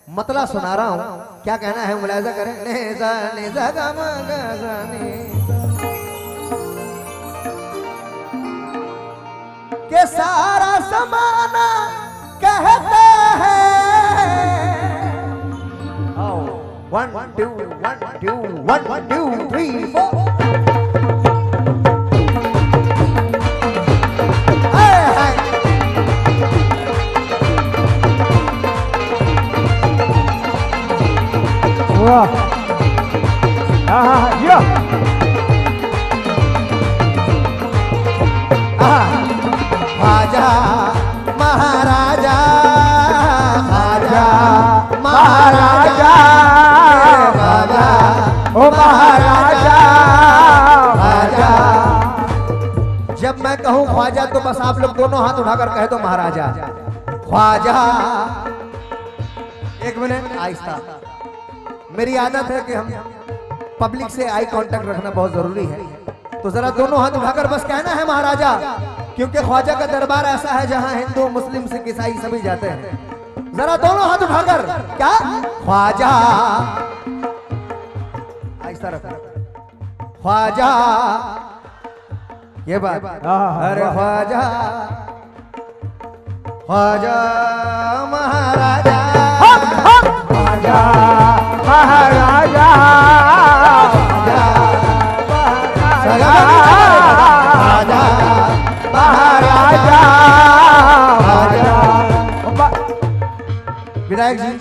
मतला सुना रहा हूं, क्या कहना है मुलायजा करें। नेजा नेजा गा मा गा गा ने के सारा समाना कहता है। 1 2 1 2 1 2 3 4 ख्वाजा महाराजा, ख्वाजा महाराजा, ख्वाजा ओ महाराजा, ख्वाजा। जब मैं कहूं ख्वाजा तो बस आप लोग दोनों हाथ उठाकर कह दो महाराजा। ख्वाजा। एक मिनट आहिस्ता। मेरी आदत है कि हम पब्लिक से आई कांटेक्ट रखना बहुत जरूरी है, तो जरा दोनों हाथ उठाकर बस कहना है महाराजा, क्योंकि ख्वाजा का दरबार ऐसा है जहां हिंदू मुस्लिम सिख ईसाई सभी जाते हैं। जरा दोनों हाथ उठाकर क्या ख्वाजा, आहिस्ता रखो। ख्वाजा, ये बात। अरे ख्वाजा ख्वाजा महाराजा, ख्वाजा महाराजा, महाराजा, विधायक जी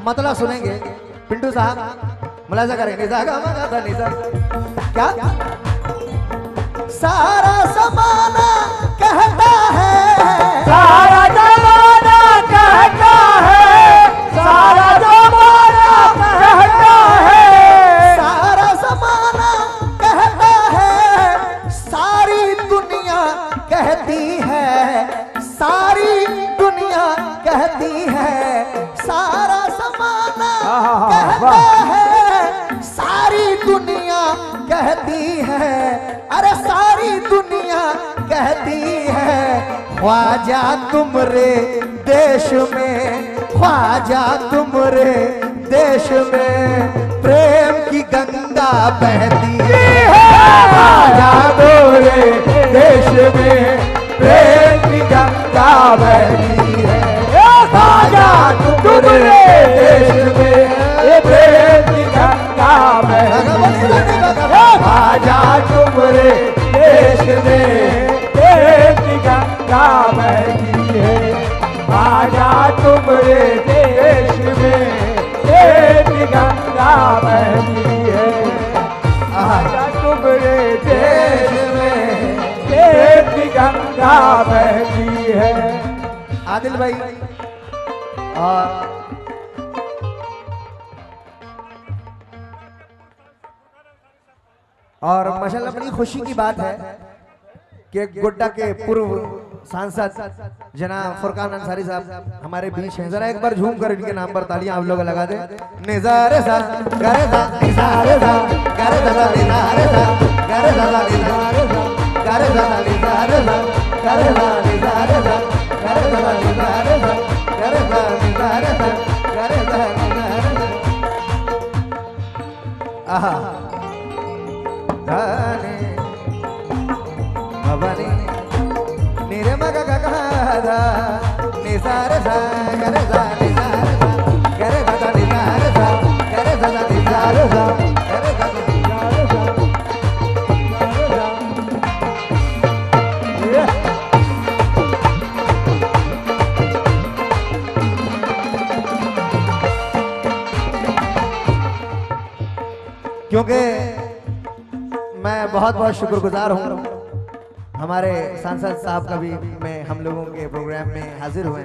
मतलब सुनेंगे। पिंटू साहब मुलाजा करेंगे। क्या सारा समाना कहता है, सारा जमाना कहता है, सारा जमाना कहता है, सारा जमाना कहता है, सारी दुनिया कहती है, सारी दुनिया कहती है, सारा जमाना कहता है, सारी दुनिया कहती है, अरे सारी दुनिया कहती है, ख्वाजा तुमरे देश में, ख्वाजा तुमरे देश में प्रेम की गंगा बहती है, ख्वाजा तुमरे देश में प्रेम की गंगा बहती है, ख्वाजा तुमरे देश में प्रेम की गंगा बहती है, ख्वाजा तुमरे देश में प्रेम की गंगा बहती है, ख्वाजा तुमरे देश में प्रेम की गंगा बहती है, ख्वाजा तुमरे देश में प्रेम की गंगा बहती है। आदिल भाई और माशाल्लाह बड़ी खुशी की बात है कि गोड्डा के पूर्व सांसद जनाब फुरकान अंसारी साहब हमारे बीच हैं। जरा एक बार झूम कर इनके नाम पर तालियां आप लोग लगा दें। निजारे सा गरे सा निजारे सा गरे सा निजारे सा गरे सा निजारे सा गरे सा निजारे सा गरे सा निजारे सा गरे सा निजारे सा गरे सा निजारे सा गरे सा निजारे सा। आहा धाने भवनी निरे मगा गगा निसारे सा करे सा निसारे सा करे सा निसारे सा करे सा निसारे सा करे सा निसारे सा। क्योंकि मैं बहुत बहुत शुक्रगुजार हूँ हमारे सांसद साहब का भी मैं हम लोगों के प्रोग्राम में हाजिर हुए।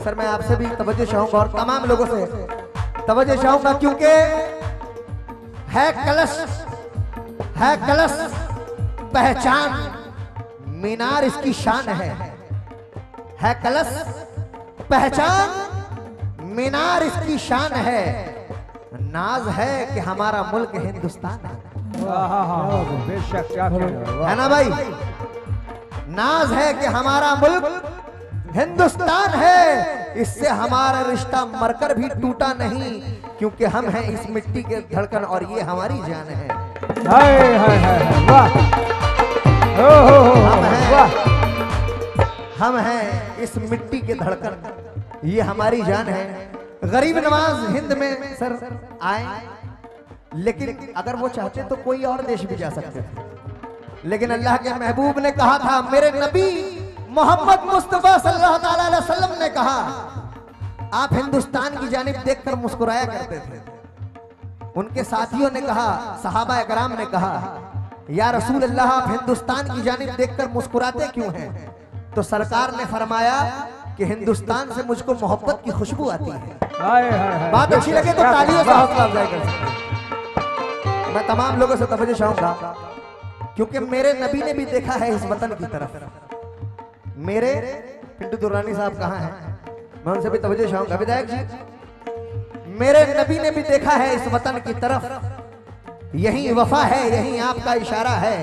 सर मैं आपसे भी तवज्जो चाहूँगा और तमाम लोगों से तवज्जो चाहूँगा, क्योंकि है कलश पहचान, मीनार इसकी शान है कलश पहचान, मीनार इसकी शान है, नाज है कि हमारा मुल्क हिंदुस्तान है। बेशक क्या है ना भाई, नाज है कि हमारा मुल्क हिंदुस्तान है। इससे हमारा रिश्ता मरकर भी टूटा नहीं, क्योंकि हम हैं इस मिट्टी के धड़कन और ये हमारी जान है। हाय हाय हाय वाह, हम हैं इस मिट्टी के धड़कन, ये हमारी जान है। गरीब नवाज हिंद में सर आए, लेकिन अगर वो चाहते तो कोई और देश भी जा सकते थे, लेकिन अल्लाह के महबूब ने कहा था, मेरे नबी मोहम्मद मुस्तफा सल्लल्लाहु अलैहि वसल्लम ने कहा, आप हिंदुस्तान की जानिब देखकर मुस्कुराया करते थे। उनके साथियों ने कहा, सहाबा इकराम ने कहा, या रसूल अल्लाह आप हिंदुस्तान की जानिब देखकर मुस्कुराते क्यों हैं? तो सरकार ने फरमाया कि हिंदुस्तान से मुझको मोहब्बत की खुशबू आती है। बात अच्छी लगे तो तालियों से हौसला अफजाई कर सकते। मैं तमाम लोगों से तवज्जो चाहूंगा, क्योंकि मेरे नबी ने भी देखा है इस वतन की तरफ। मेरे पिंटू दुर्रानी साहब कहाँ हैं? मैं उनसे भी तवज्जो चाहूंगा। विधायक जी, मेरे नबी ने भी देखा है इस वतन की तरफ, यही वफा है, यही आपका इशारा है।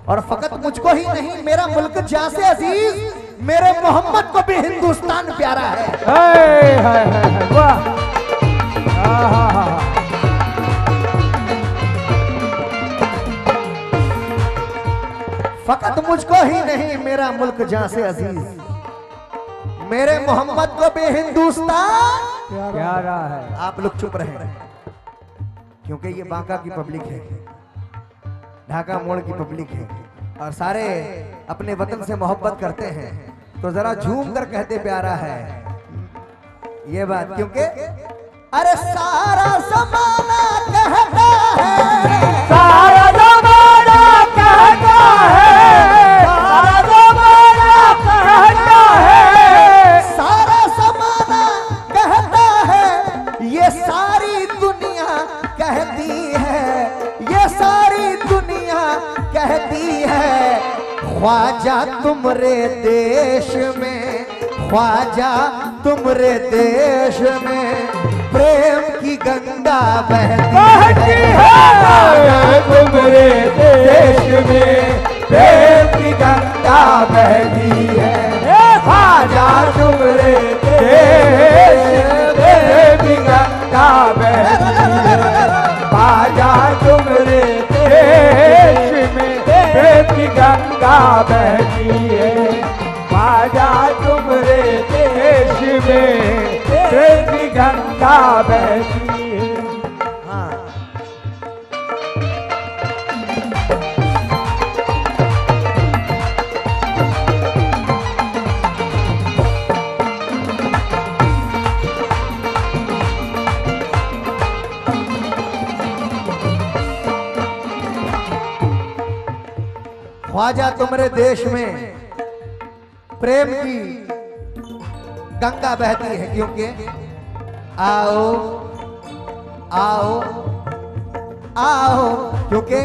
और फकत मुझको ही नहीं, मेरा मुल्क जहाँ से अजीज, मेरे मोहम्मद को भी हिंदुस्तान प्यारा है। वाह, फकत मुझको ही नहीं, मेरा मुल्क जहाँ से अजीज, मेरे मोहम्मद को भी हिंदुस्तान प्यारा है। आप लोग चुप रहे, क्योंकि ये बांका की पब्लिक है, ढाका मोड़ की पब्लिक है, और सारे अपने वतन से मोहब्बत करते हैं, तो जरा झूम कर कहते प्यारा है ये बात। क्योंकि अरे सारा ज़माना कहता है, सारा ज़माना कहता है, सारा ज़माना कहता है, सारा ज़माना कहता है, ये सारी दुनिया कहती है, ये सारी दुनिया कहती है, ख्वाजा तुमरे देश में, ख्वाजा तुमरे देश में प्रेम की गंगा बहती है, तुमरे देश में प्रेम की गंगा बहती है, ख्वाजा तुमरे देश में प्रेम की गंगा बहती है, ख्वाजा तुमरे देश में प्रेम की गंगा बहती है, ख्वाजा तुमरे देश में प्रेम की गंगा बहती है। हाँ। ख्वाजा तुमरे देश में प्रेम की गंगा बहती है, क्योंकि आओ आओ आओ, क्योंकि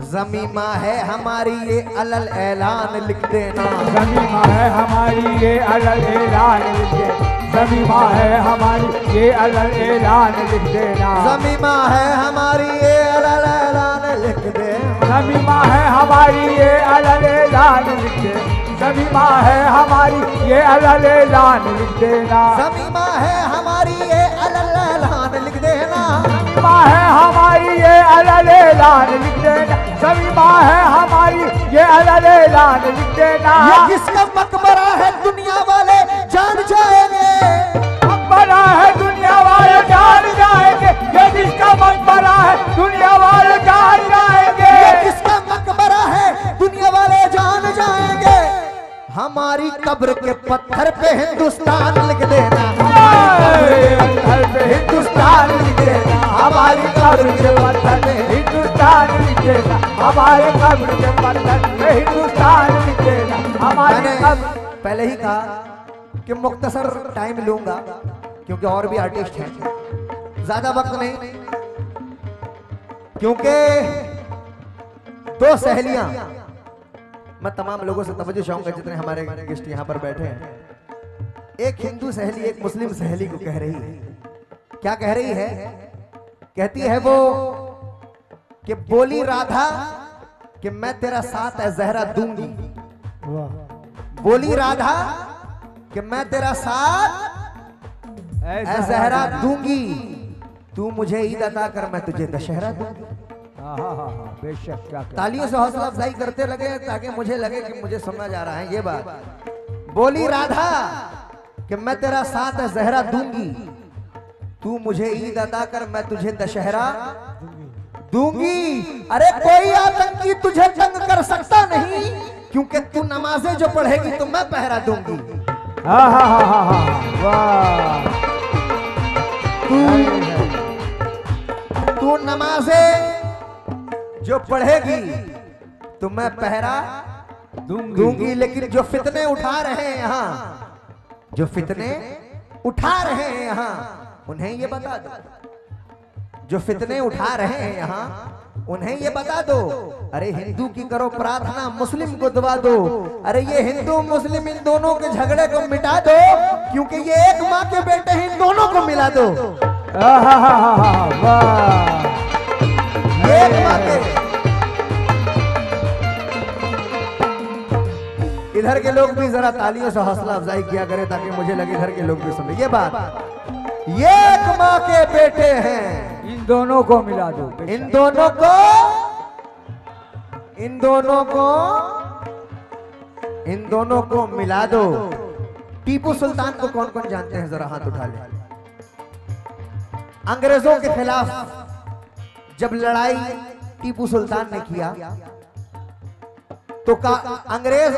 ज़मीमा है हमारी ये अलल ऐलान लिख देना, ज़मीमा है हमारी ये अलल ऐलान लिख देना, ज़मीमा है हमारी ये अलल ऐलान लिख देना, ज़मीमा है हमारी ये अलल ऐलान लिख देना, ज़मीमा है हमारी ये अलल ऐलान लिख देना, ज़मीमा है हमारी ये अलल ऐलान लिख देना, ज़मीमा है हमारी ये अलल ऐलान लिख देना, ज़मीमा है हमारी ये अलल ऐलान लिख देना, ज़मीमा है हमारी ये अलल ऐलान लिख देना। ये किसका मकबरा है दुनिया वाले जान जाएंगे, मकबरा है दुनिया वाले जान जाएंगे, ये किसका मकबरा है दुनिया वाले जान जाएंगे, ये किसका मकबरा है दुनिया वाले जान जाएंगे। हमारी कब्र के पत्थर पे हिंदुस्तान लिख देना, पत्थर पे हिंदुस्तान लिख देना, हमारी कब्र के पत्थर पे हिंदुस्तान लिख देना, हमारे कब्र के पत्थर पे हिंदुस्तान लिख देना, हमारी मैंने कब्र। पहले ही कहा कि मुख्तसर टाइम लूंगा, क्योंकि और भी आर्टिस्ट हैं, ज्यादा वक्त नहीं, क्योंकि दो सहेलियां, मैं तमाम लोगों से तवज्जो चाहूंगा जितने हमारे गेस्ट यहाँ पर बैठे हैं। एक हिंदू सहेली एक मुस्लिम सहेली को कह रही है, क्या कह रही है? कहती है वो कि बोली राधा कि मैं तेरा साथ है जहरा दूंगी, बोली राधा कि मैं तेरा साथ ऐ ज़हरा दूंगी, तू मुझे ईद अता कर मैं तुझे दशहरा दूंगी। बेशक। क्या तालियों से हौसला अफजाई करते लगे ताकि मुझे लगे कि मुझे समझ आ रहा है ये बात। बोली राधा कि मैं तेरा साथ ऐ ज़हरा दूंगी, तू मुझे ईद अता कर मैं तुझे दशहरा दूंगी। अरे कोई आतंकी तुझे जंग कर सकता नहीं, क्योंकि तू नमाजें जो पढ़ेगी तो मैं पहरा दूंगी। वाह। तू नमाजें जो पढ़ेगी तो मैं पहरा दूंगी। लेकिन जो फितने उठा रहे हैं यहाँ, जो फितने उठा रहे हैं यहाँ, उन्हें ये बता दो। जो फितने उठा रहे हैं यहाँ, उन्हें ये बता दो। अरे हिंदू की करो प्रार्थना, मुस्लिम को दुआ दो। अरे ये हिंदू मुस्लिम इन दोनों के झगड़े को मिटा दो, क्योंकि ये एक माँ के बेटे हैं, इन दोनों को मिला दो। एक माँ के। इधर के लोग भी जरा तालियों से हौसला अफजाई किया करें ताकि मुझे लगे इधर के लोग भी सुने ये बात। ये एक माँ के बेटे हैं, इन दोनों को मिला दो। इन दोनों को, इन दोनों को, इन दोनों को मिला दो। टीपू सुल्तान को कौन कौन जानते हैं, जरा हाथ उठा ले। अंग्रेजों के खिलाफ जब लड़ाई टीपू सुल्तान ने किया तो अंग्रेज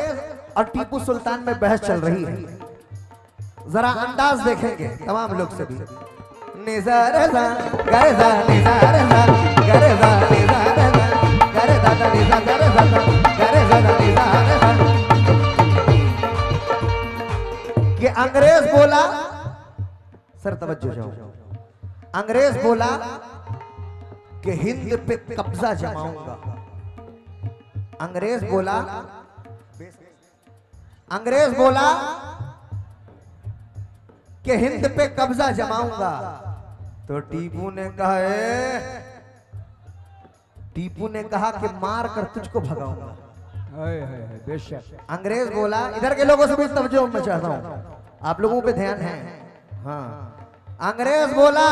और टीपू सुल्तान में बहस चल रही है। जरा अंदाज देखेंगे तमाम लोग सभी। निज़ारज़ा गरज़ा निज़ारज़ा गरज़ा निज़ारज़ा गरज़ा निज़ारज़ा गरज़ा निज़ारज़ा। कि अंग्रेज बोला, सर तवज्जो जाओ, अंग्रेज बोला कि हिंद पे कब्जा जमाऊंगा। अंग्रेज बोला, अंग्रेज बोला कि हिंद पे कब्जा जमाऊंगा। तो टीपू ने कहा, टीपू ने कहा कि मार कर तुझको भगाऊंगा। बेशक। अंग्रेज बोला, इधर के लोगों से भी तवज्जो मैं चाहता हूं, आप लोगों पे ध्यान है। हाँ, अंग्रेज बोला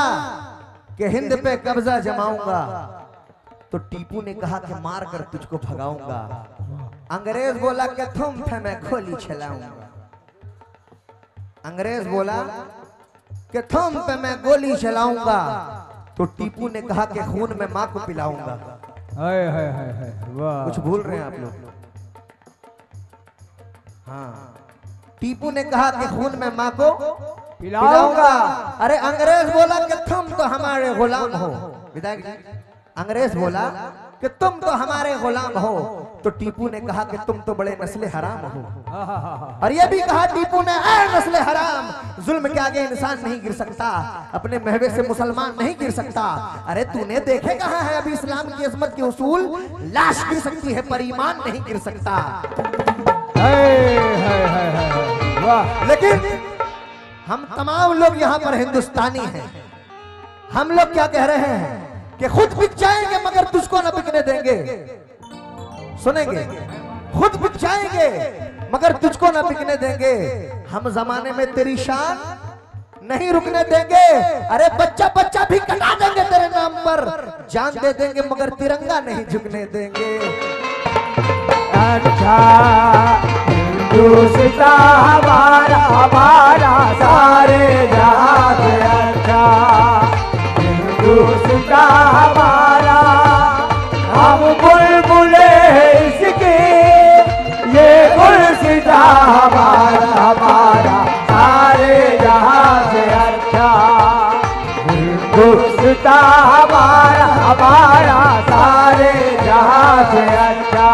कि हिंद पे कब्जा जमाऊंगा। तो टीपू ने कहा कि मार कर तुझको भगाऊंगा। अंग्रेज बोला कि तुम पे मैं गोली चलाऊंगा। अंग्रेज बोला कि तुम पे मैं गोली चलाऊंगा। तो टीपू ने कहा कि खून में मां को पिलाऊंगा। कुछ भूल रहे हैं आप लोग। हाँ, टीपू ने कहा कि खून में मां को पिलाऊंगा। अरे अंग्रेज बोला कि तुम तो हमारे गुलाम हो। विधायक जी, अंग्रेज बोला कि तुम तो हमारे गुलाम हो। तो टीपू ने कहा कि तुम तो बड़े नस्ले हराम हो। और ये भी कहा टीपू ने, ऐ नस्ले हराम, जुल्म के आगे इंसान नहीं गिर सकता, अपने महवे से मुसलमान नहीं गिर सकता। अरे तूने देखे कहाँ है अभी इस्लाम की अजमत के उसूल? लाश गिर सकती है पर ईमान नहीं गिर सकता। लेकिन हम तमाम लोग यहाँ पर हिंदुस्तानी हैं। हम लोग क्या कह रहे हैं कि खुद बिक जाएंगे मगर तुझको न बिकने देंगे। सुनेंगे, खुद बिक जाएंगे मगर तुझको न बिकने देंगे। हम जमाने में तेरी शान नहीं रुकने देंगे। अरे बच्चा बच्चा भी कटा देंगे तेरे नाम पर, जान दे देंगे मगर तिरंगा नहीं झुकने देंगे। अच्छा हिंदुस्तान हमारा, हमारा सारे जहां से अच्छा हिंदुस्तान हमारा। हम बुलबुले इसके, ये गुलसितां हमारा, हमारा सारे जहां से अच्छा हिंदुस्तान हमारा, हमारा सारे जहां से अच्छा।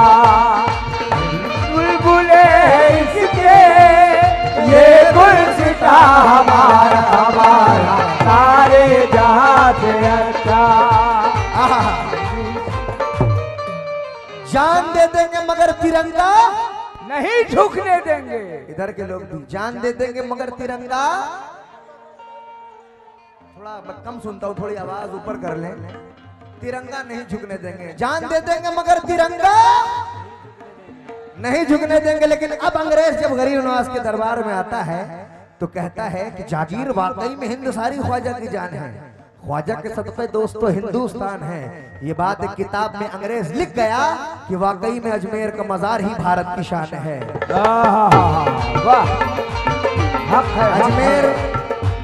बुलबुले इसके, ये गुलसितां हमारा, हमारा सारे जहां से अच्छा। जान दे देंगे मगर तिरंगा नहीं झुकने देंगे। इधर के लोग भी जान दे देंगे मगर तिरंगा, थोड़ा मैं कम सुनता हूँ, थोड़ी आवाज ऊपर कर लें। तिरंगा नहीं झुकने देंगे, जान दे देंगे मगर तिरंगा नहीं झुकने देंगे। लेकिन अब अंग्रेज जब गरीब नवाज के दरबार में आता है तो कहता है कि जागीर वाकई में हिंद सारी ख्वाजा की जान है, ख्वाजा के सदक़े दोस्तों हिंदुस्तान है। ये बात एक किताब में अंग्रेज लिख गया कि वाकई में अजमेर का मजार ही भारत की शान है। वाह, हक है, अजमेर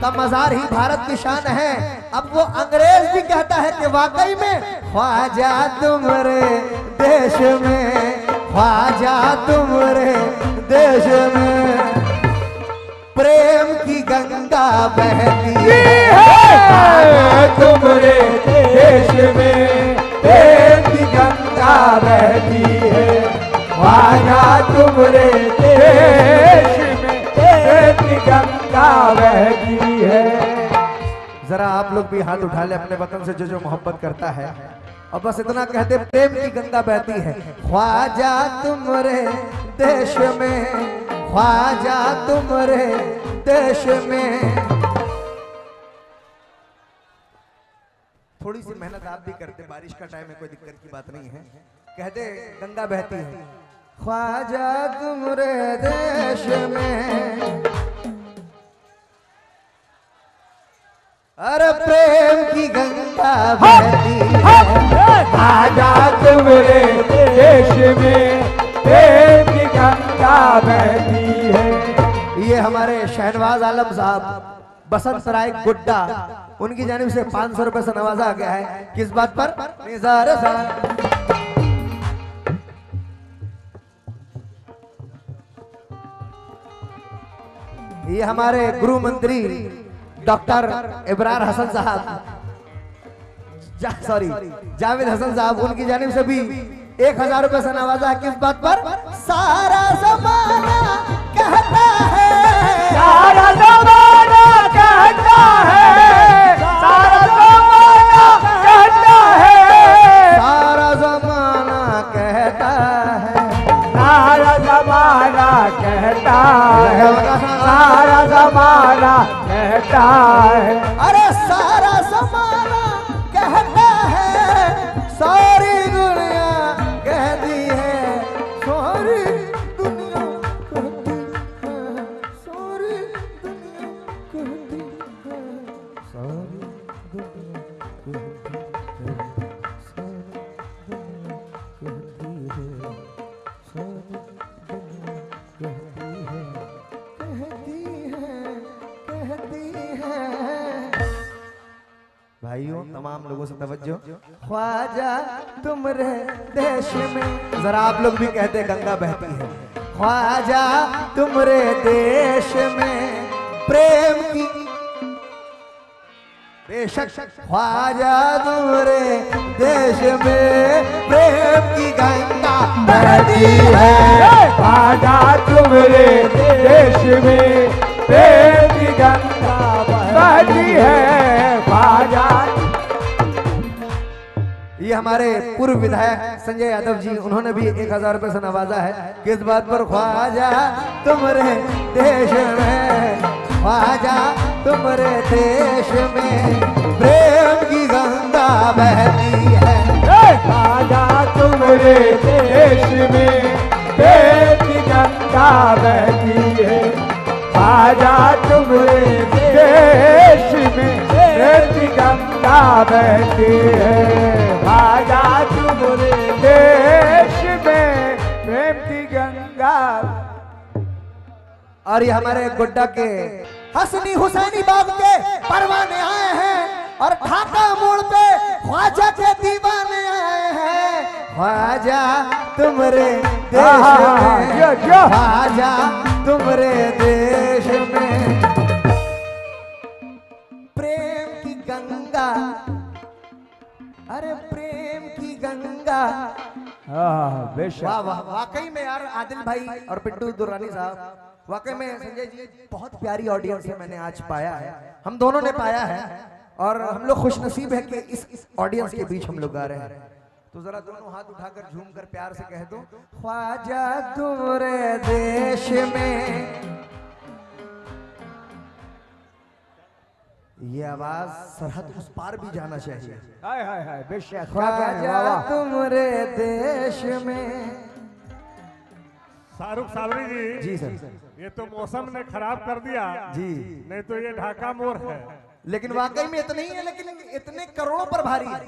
का मजार ही भारत की शान है। अब वो अंग्रेज भी कहता है कि वाकई में ख्वाजा तुम्हारे देश में, ख्वाजा तुम्हारे देश में प्रेम की गंगा बहती है, तुम्हारे देश में प्रेम की गंगा बहती है, ख्वाजा तुम्हारे देश में प्रेम की गंगा बहती है। जरा आप लोग भी हाथ उठा ले अपने वतन से जो मोहब्बत करता है और बस इतना कहते प्रेम की गंगा बहती है। ख्वाजा तुम्हारे देश में, ख्वाजा तुम्हारे देश में। थोड़ी सी मेहनत आप भी करते, बारिश का टाइम है, कोई दिक्कत की बात नहीं है। कहते गंगा बहती है, ख्वाजा तुम्हारे देश में अरे प्रेम की गंगा बहती है, ख्वाजा तुम्हारे देश में प्रेम की गंगा बहती है। ये हमारे शहनवाज आलम साहब बसंत राय गुड्डा, उनकी जानिब से 500 रुपए से नवाजा गया है। किस बात पर? निज़ार साहब। ये हमारे गृह मंत्री डॉक्टर इब्रार हसन साहब, सॉरी जावेद हसन साहब, उनकी जानिब से भी 1000 रुपए से नवाजा। किस बात पर? सारा जमाना कहता है, सारा जमाना कहता है, सारा जमाना कहता है, सारा जमाना कहता है, सारा जमाना कहता है, सारा जमाना कहता है। अरे सारा जमाना कहता है, सारी दुनिया कहती है, सारी दुनिया कहती है, सारी दुनिया कहती है, सारी दुनिया कहती है, सारी दुनिया कहती है, सारी दुनिया कहती है। भाइयों तमाम लोगों से तवज्जो। ख्वाजा तुम्हारे देश में, जरा आप लोग भी कहते गंगा बहती है। ख्वाजा तुम्हारे देश में प्रेम की, बेशक ख्वाजा तुम्हारे देश में प्रेम की गंगा बहती है, ख्वाजा तुम्हारे देश में प्रेम की गंगा बहती है, ख्वाजा। ये हमारे पूर्व विधायक संजय यादव जी, उन्होंने भी 1000 रुपए से नवाजा है। किस बात पर? ख्वाजा तुम्हारे देश में, ख्वाजा तुम्हारे देश में प्रेम की गंगा बहती है, ख्वाजा तुम्हारे देश में प्रेम की गंगा बहती है, ख्वाजा तुम्हारे देश में प्रेम की गंगा बहती है, ख्वाजा तुम्हारे देश में प्रेम की गंगा। और ये हमारे गोड्डा के हसनी हुसैनी बाग के परवाने आए हैं और ढाका मोड़ पे ख्वाजा के दीवाने आए हैं। ख्वाजा तुम्हारे देश में, ख्वाजा तुम्हारे देश में प्रेम की गंगा, अरे प्रेम की गंगा। बेशक वाह वाह, वाकई में यार आदिल भाई और पिट्टू दुर्रानी साहब, वाकई में संजय जी बहुत प्यारी ऑडियंस है, मैंने आज पाया है, हम दोनों ने पाया है और हम लोग खुशनसीब है कि इस ऑडियंस के बीच हम लोग गा रहे हैं। तो जरा दोनों हाथ उठाकर झूम कर प्यार से कह दो, ख्वाजा तुम्हारे देश में। ये आवाज सरहद उस पार भी जाना चाहिए। हाय हाय हाय, बेशक ख्वाजा तुम्हारे देश में शाहरुख सावरी जी जी सर। ये तो मौसम ने खराब कर दिया जी नहीं तो ये ढाका मोर है। लेकिन वाकई में इतने ही है, लेकिन इतने करोड़ों पर भारी है।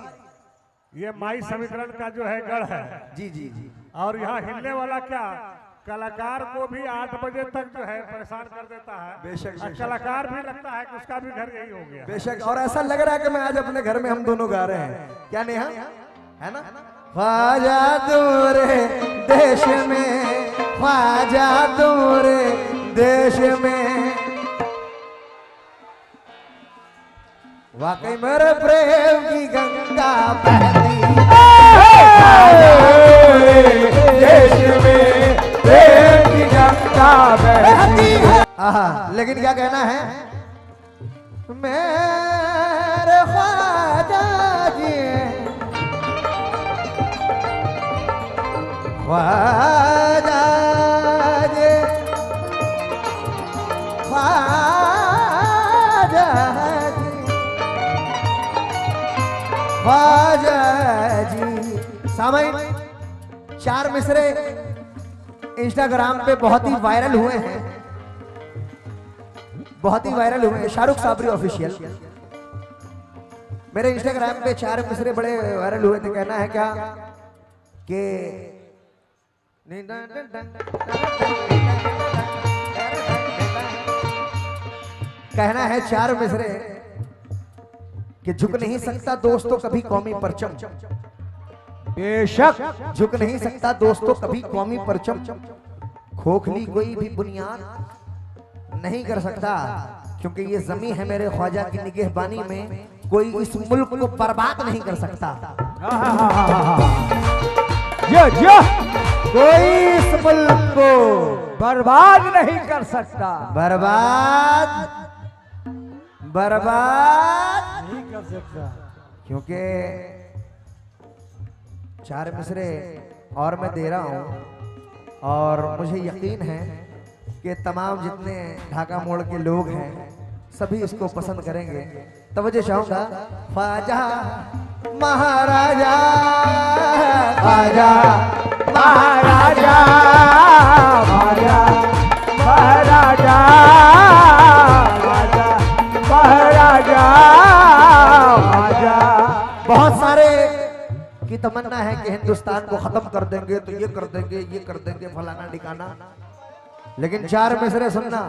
ये माई समीकरण का जो है गढ़ है। जी जी जी। और यहाँ हिलने वाला क्या कलाकार को भी 8 बजे तक जो है परेशान कर देता है। बेशक, और बेशक। कलाकार भी लगता है कि उसका भी घर यही हो गया। बेशक। और ऐसा लग रहा है कि मैं आज अपने घर में हम दोनों गा रहे हैं। क्या नेहा है ना? ख्वाजा दूरे देश में, ख्वाजा दूरे देश में, वाकई मेरे प्रेम की गंगा बहती देश में प्रेम की गंगा बहती है। आहा, लेकिन क्या कहना है? मेरे ख्वाजा जी, ख्वाजा जी, ख्वाजा जी, ख्वाजा जी। सामयिक 4 मिसरे इंस्टाग्राम पे बहुत ही वायरल हुए हैं, बहुत ही वायरल हुए हैं। शाहरुख साबरी ऑफिशियल मेरे इंस्टाग्राम पे 4 मिसरे बड़े वायरल हुए थे। कहना है क्या कि कहना है 4 मिसरे कि झुक नहीं सकता दोस्तों कभी कौमी परचम, बेशक झुक नहीं सकता दोस्तों कभी कौमी परचम, खोखली कोई भी बुनियाद नहीं कर सकता, क्योंकि ये जमी है मेरे ख्वाजा की निगहबानी में, कोई इस मुल्क को बर्बाद नहीं कर सकता। जो कोई इस मुल्क को बर्बाद नहीं कर सकता, बर्बाद नहीं कर सकता। क्योंकि 4 मिसरे और मैं दे रहा हूं और मुझे यकीन है कि तमाम जितने ढाका मोड़ के लोग हैं सभी इसको पसंद करेंगे। तवज्जो चाहूंगा। ख्वाजा महाराजा, ख्वाजा महाराजा महाराजा महाराजा महाराजा महाराजा। बहुत सारे की तमन्ना है कि हिंदुस्तान को खत्म कर देंगे तो ये कर देंगे, ये कर देंगे, फलाना ठिकाना। लेकिन 4 मिसरे सुनना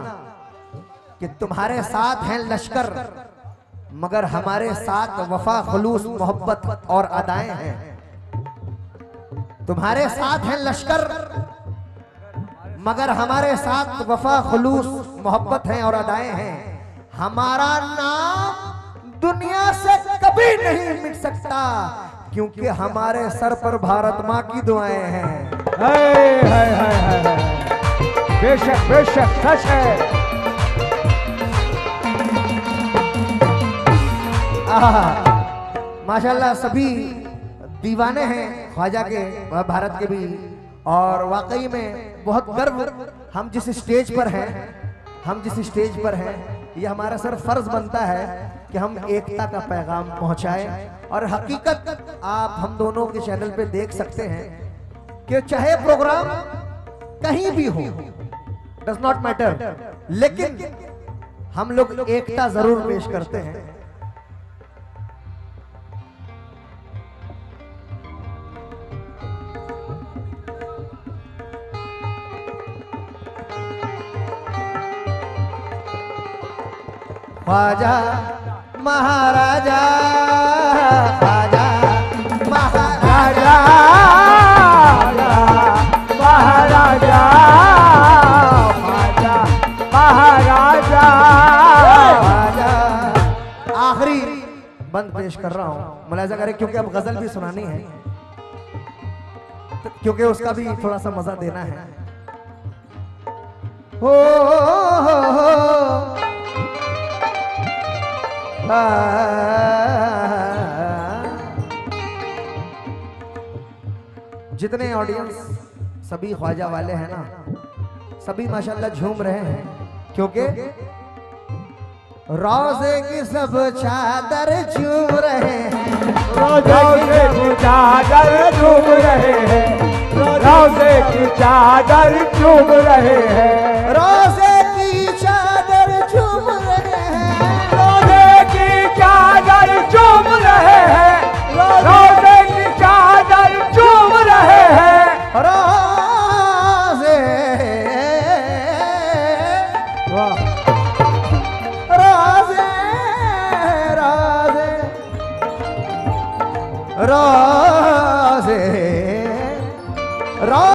कि तुम्हारे साथ हैं लश्कर मगर हमारे साथ वफा खुलूस मोहब्बत और अदाएं हैं। तुम्हारे साथ हैं लश्कर मगर हमारे साथ वफा खुलूस मोहब्बत है और अदाएं हैं। हमारा नाम दुनिया से कभी नहीं मिट सकता, क्योंकि हमारे सर पर भारत माँ की दुआएं हैं। बेशक बेशक सच है। माशाल्लाह सभी दीवाने हैं ख्वाजा के, भारत के भी। और वाकई में बहुत गर्व, हम जिस स्टेज पर हैं, ये हमारा सर फर्ज बनता है कि हम एकता का पैगाम पहुंचाएं। और हकीकत आप हम दोनों के चैनल पे देख सकते हैं कि चाहे प्रोग्राम कहीं भी हो, डज नॉट मैटर, लेकिन हम लोग एकता जरूर पेश करते हैं। ख्वाजा महाराजा, ख्वाजा महाराजा, महाराजा महाराजा महाराजा। आखिरी बंद पेश कर रहा हूं, मुलाजा करें क्योंकि अब गजल भी सुनानी है, क्योंकि उसका भी थोड़ा सा मजा देना है। हो जितने ऑडियंस सभी ख्वाजा वाले हैं ना, सभी माशाल्लाह झूम रहे हैं, क्योंकि रोजे की सब चादर झूम रहे हैं, रोजे की चादर झूम रहे हैं, रोजे की चादर चूम रहे हैं, रोजे की चादर चूम रहे हैं, रोजे की चादर चूम रहे हैं, रोजे की चादर चूम रहे हैं, रोजे वाह रोजे रोजे रोजे